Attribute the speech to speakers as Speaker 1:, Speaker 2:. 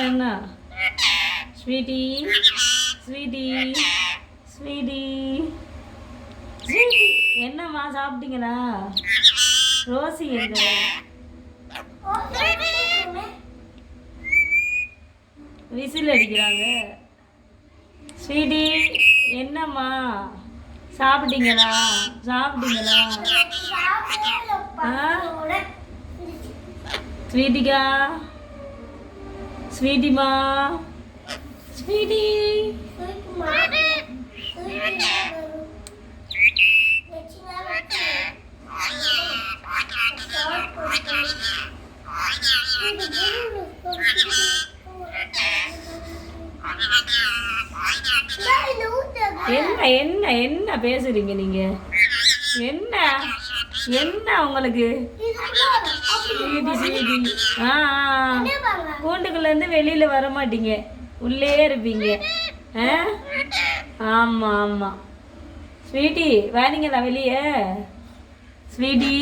Speaker 1: என்ன sweetie sweetie sweetie sweetie என்னம்மா சாப்பிட்டீங்களா? ரோசி எங்க? விசில் அடிக்கிறாங்க. ஸ்வீட்டி என்னம்மா சாப்பிட்டீங்களா? சாப்பிட்டீங்களா? ஸ்வீட்டிக்கா ஸ்வீட்டிமா ஸ்வீட்டி என்ன என்ன என்ன பேசுறீங்க நீங்க? என்ன என்ன உங்களுக்கு? கூண்டுக்குள்ள இருந்து வெளியில வர மாட்டீங்க, உள்ளே இருப்பீங்க. ஆமா ஆமா. ஸ்வீட்டி வாரீங்களா வெளியே? ஸ்வீட்டி